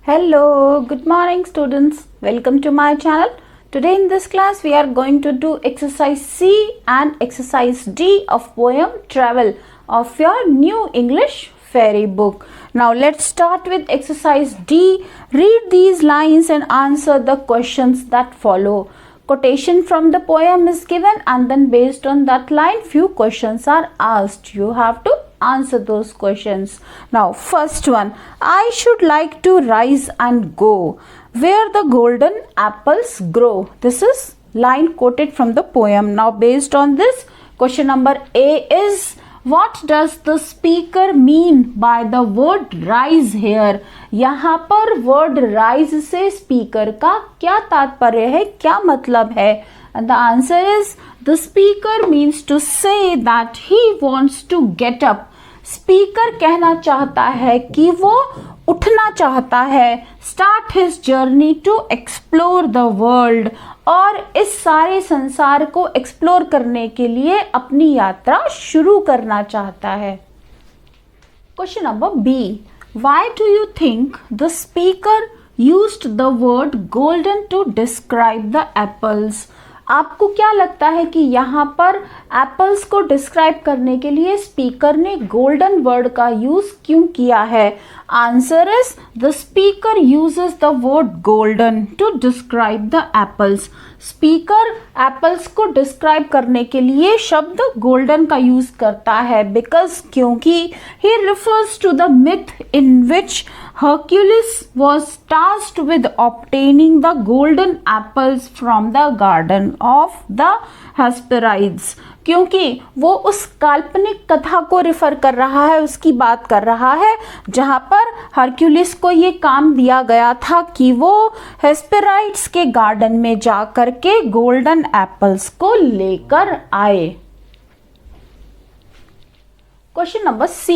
Hello, good morning students. Welcome to my channel. Today in this class we are going to do exercise C and exercise D of poem Travel of your new English fairy book. Now let's start with exercise D. Read these lines and answer the questions that follow. Quotation from the poem is given and then based on that line few questions are asked. You have to answer those questions. Now first one, I should like to rise and go where the golden apples grow. This is line quoted from the poem. Now based on this, question number A is, what does the speaker mean by the word rise here? यहाँ पर word rise से speaker का क्या तात्पर्य है, क्या मतलब है? And the answer is, the speaker means to say that he wants to get up. Speaker कहना चाहता है कि वो उठना चाहता है. Start his journey to explore the world, और इस सारे संसार को एक्सप्लोर करने के लिए अपनी यात्रा शुरू करना चाहता है. Question number B, why do you think the speaker used the word golden to describe the apples? आपको क्या लगता है कि यहाँ पर एप्पल्स को डिस्क्राइब करने के लिए स्पीकर ने गोल्डन वर्ड का यूज क्यों किया है? Answer is, the speaker uses the word golden to describe the apples. Speaker apples को डिस्क्राइब करने के लिए शब्द गोल्डन का यूज करता है क्योंकि he refers to the myth in which Hercules was tasked with obtaining the golden apples from the garden of the Hesperides. क्योंकि वो उस काल्पनिक कथा को रिफर कर रहा है, उसकी बात कर रहा है जहाँ पर हरक्यूलिस को ये काम दिया गया था कि वो हेस्पेराइड्स के गार्डन में जा कर के गोल्डन एप्पल्स को लेकर आए. Question number C.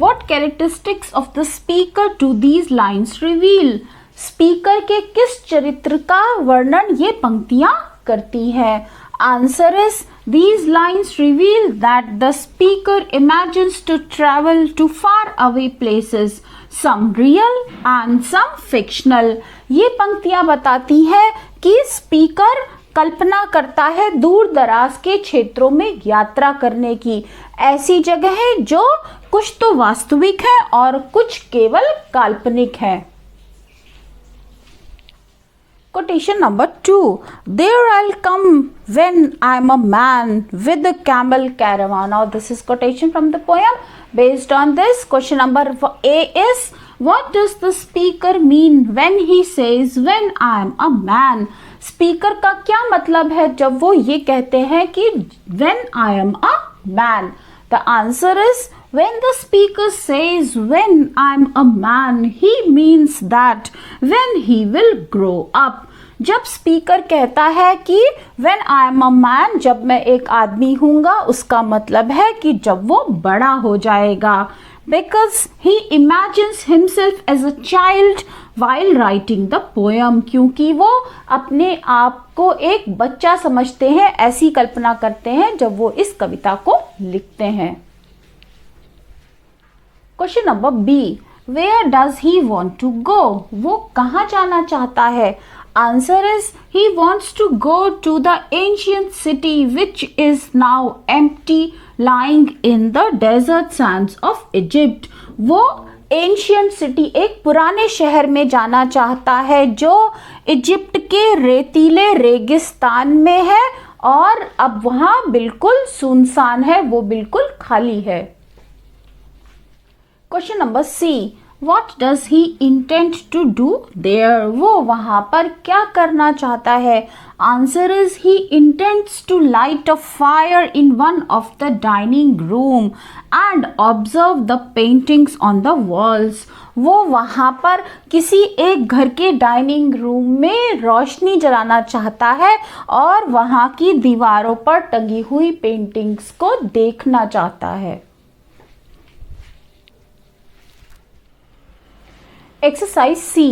What characteristics of the speaker do these lines reveal? Speaker के किस चरित्र का वर्णन ये पंक्तियां करती हैं? Answer is, these lines reveal that the speaker imagines to travel to far away places, some real and some fictional. ये पंक्तियां बताती हैं कि स्पीकर कल्पना करता है दूर दराज के क्षेत्रों में यात्रा करने की, ऐसी जगह है जो कुछ तो वास्तविक है और कुछ केवल काल्पनिक है. Quotation number 2. There I'll come when I'm a man with a camel caravan. Now this is quotation from the poem. Based on this, question number A is, what does the speaker mean when he says when I'm a man? Speaker का क्या मतलब है जब वो ये कहते हैं कि when I am a man? The answer is, when the speaker says when I'm a man, he means that when he will grow up. जब स्पीकर कहता है कि when I am a man, जब मैं एक आदमी हूँगा, उसका मतलब है कि जब वो बड़ा हो जाएगा. Because he imagines himself as a child while writing the poem. क्योंकि वो अपने आप को एक बच्चा समझते हैं, ऐसी कल्पना करते हैं जब वो इस कविता को लिखते हैं. Question number B, where does he want to go? वो कहाँ जाना चाहता है? Answer is, he wants to go to the ancient city which is now empty lying in the desert sands of Egypt. वो एंशियंट सिटी, एक पुराने शहर में जाना चाहता है जो इजिप्ट के रेतीले रेगिस्तान में है और अब वहां बिल्कुल सुनसान है, वो बिल्कुल खाली है. Question number C, What does he intend to do there? वो वहां पर क्या करना चाहता है? Answer is, he intends to light a fire in one of the dining room and observe the paintings on the walls. वो वहां पर किसी एक घर के डाइनिंग रूम में रोशनी जलाना चाहता है और वहां की दीवारों पर टंगी हुई पेंटिंग्स को देखना चाहता है. Exercise C.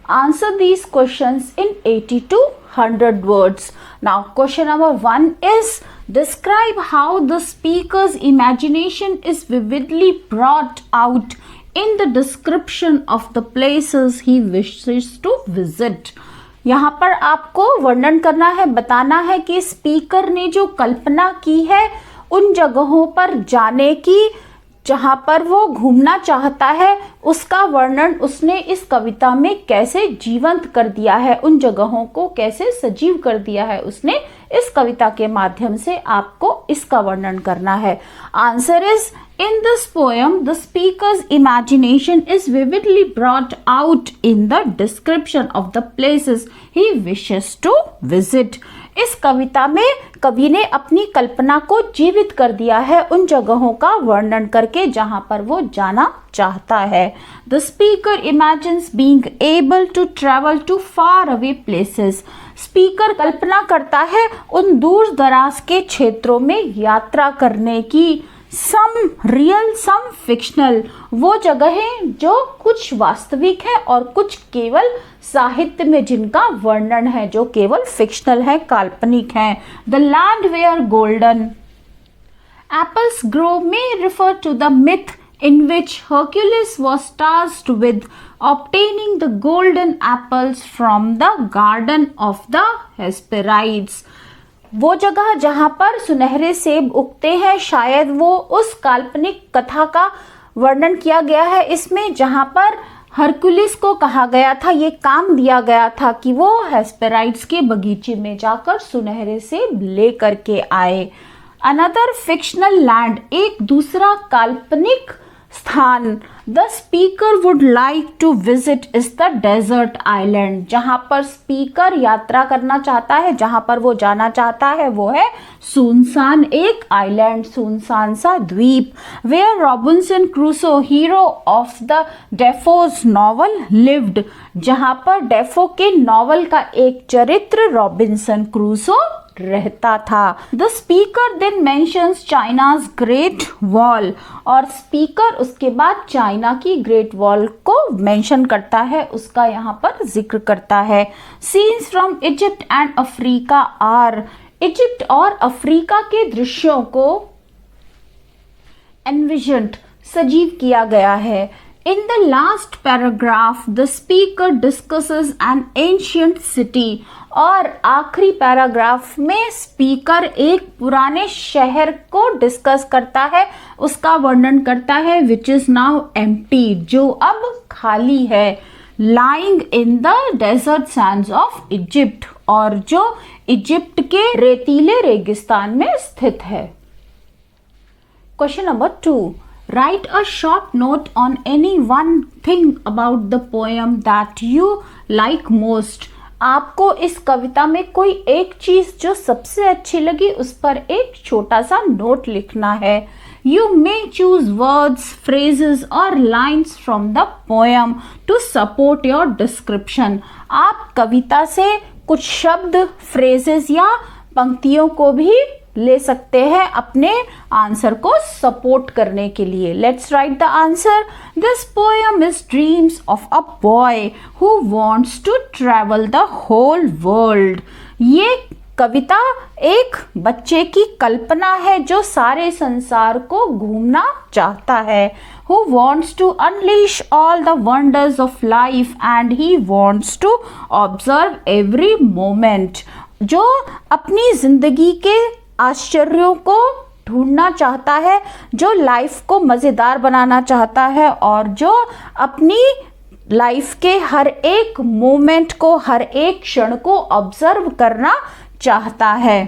Answer these questions in 80 to 100 words. Now question number 1 is, describe how the speaker's imagination is vividly brought out in the description of the places he wishes to visit. यहाँ पर आपको वर्णन करना है, बताना है कि speaker ने जो कल्पना की है उन जगहों पर जाने की जहाँ पर वो घूमना चाहता है, उसका वर्णन उसने इस कविता में कैसे जीवंत कर दिया है, उन जगहों को कैसे सजीव कर दिया है उसने इस कविता के माध्यम से आपको इसका वर्णन करना है. Answer is, in this poem the speaker's imagination is vividly brought out in the description of the places he wishes to visit. इस कविता में कवि ने अपनी कल्पना को जीवित कर दिया है उन जगहों का वर्णन करके जहां पर वो जाना चाहता है. The speaker imagines being able to travel to far away places. Speaker कल्पना करता है उन दूर दराज के क्षेत्रों में यात्रा करने की. सम रियल सम फिक्शनल, वो जगहें जो कुछ वास्तविक है और कुछ केवल साहित्य में जिनका वर्णन है, जो केवल फिक्शनल है, काल्पनिक है. The land where golden apples grow में refer to the myth in which Hercules was tasked with obtaining the golden apples from the garden of the Hesperides. वो जगह जहाँ पर सुनहरे सेब उगते हैं, शायद वो उस काल्पनिक कथा का वर्णन किया गया है इसमें, जहाँ पर हरकुलिस को कहा गया था, ये काम दिया गया था कि वो हेस्पेराइड्स के बगीचे में जाकर सुनहरे सेब ले करके आए. अनदर फिक्शनल लैंड, एक दूसरा काल्पनिक स्थान the speaker would like to visit is the desert island. जहां पर स्पीकर यात्रा करना चाहता है, जहां पर वो जाना चाहता है, वो है सुनसान एक आइलैंड, सुनसान सा द्वीप. Where Robinson Crusoe hero of the Defoe's novel lived, जहां पर डेफो के नॉवल का एक चरित्र रॉबिन्सन क्रूसो रहता था. The speaker then mentions China's great wall, और स्पीकर उसके बाद चाइना की ग्रेट वॉल को मेंशन करता है, उसका यहाँ पर जिक्र करता है. Scenes from Egypt and Africa are, Egypt और अफ्रीका के दृश्यों को एनविजन्ड, सजीव किया गया है. In the last paragraph, the speaker discusses an ancient city. और आखिरी पैराग्राफ में स्पीकर एक पुराने शहर को डिस्कस करता है, उसका वर्णन करता है, which is now empty, जो अब खाली है. Lying in the desert sands of Egypt, और जो इजिप्ट के रेतीले रेगिस्तान में स्थित है. Question number 2. Write a short note on any one thing about the poem that you like most. आपको इस कविता में कोई एक चीज जो सबसे अच्छी लगी उस पर एक छोटा सा नोट लिखना है. You may choose words, phrases or lines from the poem to support your description. आप कविता से कुछ शब्द, phrases या पंक्तियों को भी ले सकते हैं अपने आंसर को सपोर्ट करने के लिए. Let's write the answer. This poem is dreams of a boy who wants to travel the whole world. ये कविता एक बच्चे की कल्पना है जो सारे संसार को घूमना चाहता है. Who wants to unleash all the wonders of life and he wants to observe every moment. जो अपनी जिंदगी के आश्चर्यों को ढूंढना चाहता है, जो लाइफ को मज़ेदार बनाना चाहता है और जो अपनी लाइफ के हर एक मोमेंट को, हर एक क्षण को ऑब्जर्व करना चाहता है.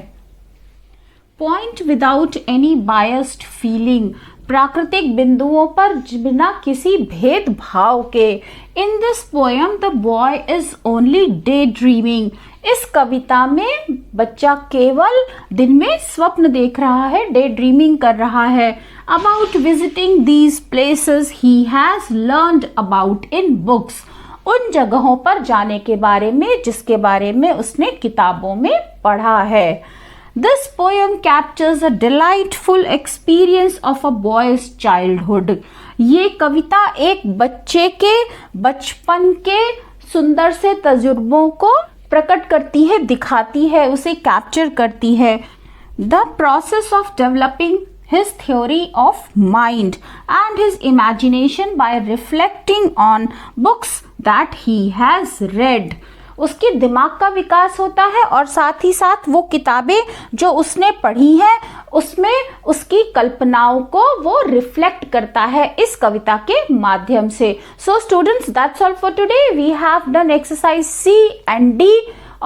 Point without any biased feeling, प्राकृतिक बिंदुओं पर बिना किसी भेदभाव के. In this poem the boy is only day dreaming. इस कविता में बच्चा केवल दिन में स्वप्न देख रहा है, डे ड्रीमिंग कर रहा है. About visiting these places he has learned about in books. उन जगहों पर जाने के बारे में जिसके बारे में उसने किताबों में पढ़ा है. This poem captures a delightful experience of a boy's childhood. ये कविता एक बच्चे के बचपन के सुंदर से तजुर्बों को प्रकट करती है, दिखाती है, उसे कैप्चर करती है. The process of developing his theory of mind and his imagination by reflecting on books that he has read. उसके दिमाग का विकास होता है और साथ ही साथ वो किताबें जो उसने पढ़ी हैं उसमें उसकी कल्पनाओं को वो रिफ्लेक्ट करता है इस कविता के माध्यम से. So students, that's all for today. We have done exercise C and D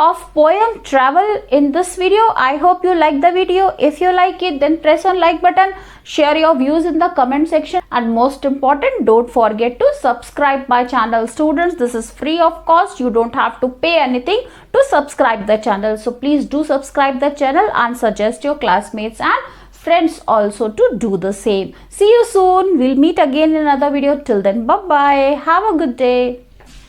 of poem Travel in this video. I hope you like the video. If you like it, then press on like button, share your views in the comment section, and most important, don't forget to subscribe my channel. Students, this is free of cost. You don't have to pay anything to subscribe the channel. So please do subscribe the channel and suggest your classmates and friends also to do the same. See you soon. We'll meet again in another video. Till then, bye bye. Have a good day.